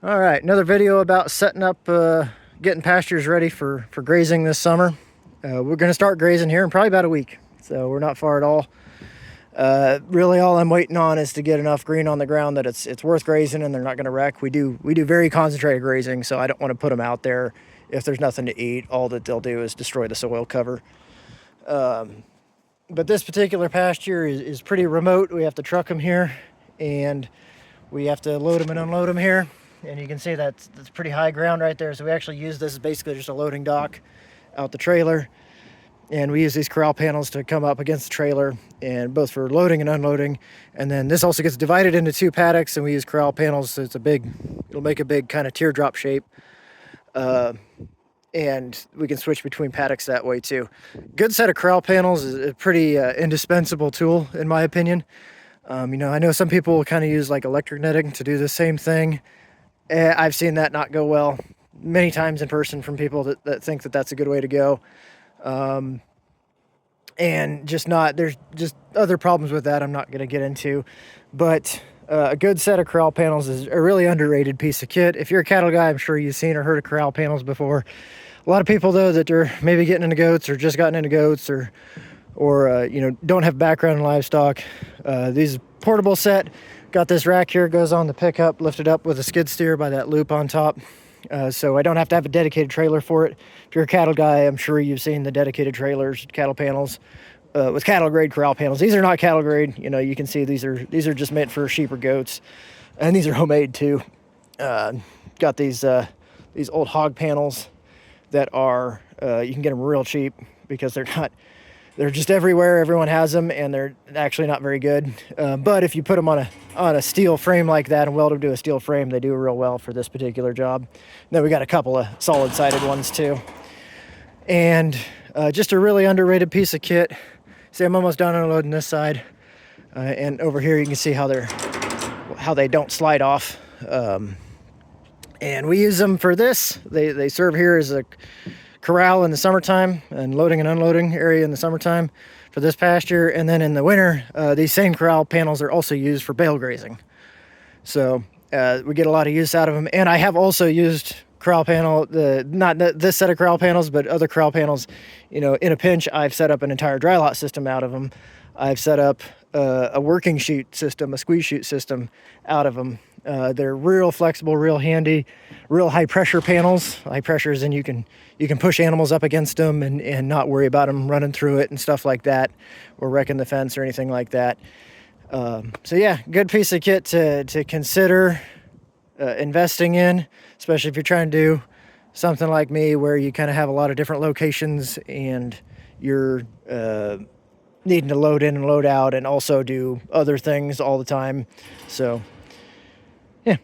All right, another video about setting up, getting pastures ready for grazing this summer. We're going to start grazing here in probably about a week, so we're not far at all. Really, all I'm waiting on is to get enough green on the ground that it's worth grazing and they're not going to wreck. We do very concentrated grazing, so I don't want to put them out there if there's nothing to eat. All that they'll do is destroy the soil cover. But this particular pasture is pretty remote. We have to truck them here, and we have to load them and unload them here. And you can see that's pretty high ground right there. So we actually use this as basically just a loading dock out the trailer. And we use these corral panels to come up against the trailer, and both for loading and unloading. And then this also gets divided into two paddocks, and we use corral panels. So it'll make a big kind of teardrop shape. And we can switch between paddocks that way too. Good set of corral panels is a pretty indispensable tool, in my opinion. I know some people will kind of use like electric netting to do the same thing. I've seen that not go well many times in person from people that think that that's a good way to go. And there's just other problems with that I'm not going to get into. But a good set of corral panels is a really underrated piece of kit. If you're a cattle guy, I'm sure you've seen or heard of corral panels before. A lot of people, though, that are maybe getting into goats or just gotten into goats or don't have background in livestock. These portable set. Got this rack here, goes on the pickup, lifted up with a skid steer by that loop on top. So I don't have to have a dedicated trailer for it. If you're a cattle guy, I'm sure you've seen the dedicated trailers, cattle panels, with cattle grade corral panels. These are not cattle grade. You can see these are just meant for sheep or goats. And these are homemade too. Got these old hog panels that are, you can get them real cheap because they're just everywhere. Everyone has them, and they're actually not very good. But if you put them on a steel frame like that and weld them to a steel frame, they do real well for this particular job. And then we got a couple of solid-sided ones too. And just a really underrated piece of kit. See, I'm almost done unloading this side. And over here you can see how they don't slide off. And we use them for this. They serve here as a corral in the summertime and loading and unloading area in the summertime for this pasture. And then in the winter, these same corral panels are also used for bale grazing. So we get a lot of use out of them. And I have also used corral panel, not this set of corral panels, but other corral panels. In a pinch, I've set up an entire dry lot system out of them. I've set up a working chute system, a squeeze chute system out of them. They're real flexible, real handy, real high pressure panels. High pressure is, and you can push animals up against them and not worry about them running through it and stuff like that, or wrecking the fence or anything like that. So yeah, good piece of kit to consider investing in, especially if you're trying to do something like me where you kind of have a lot of different locations and you're needing to load in and load out and also do other things all the time. So yeah.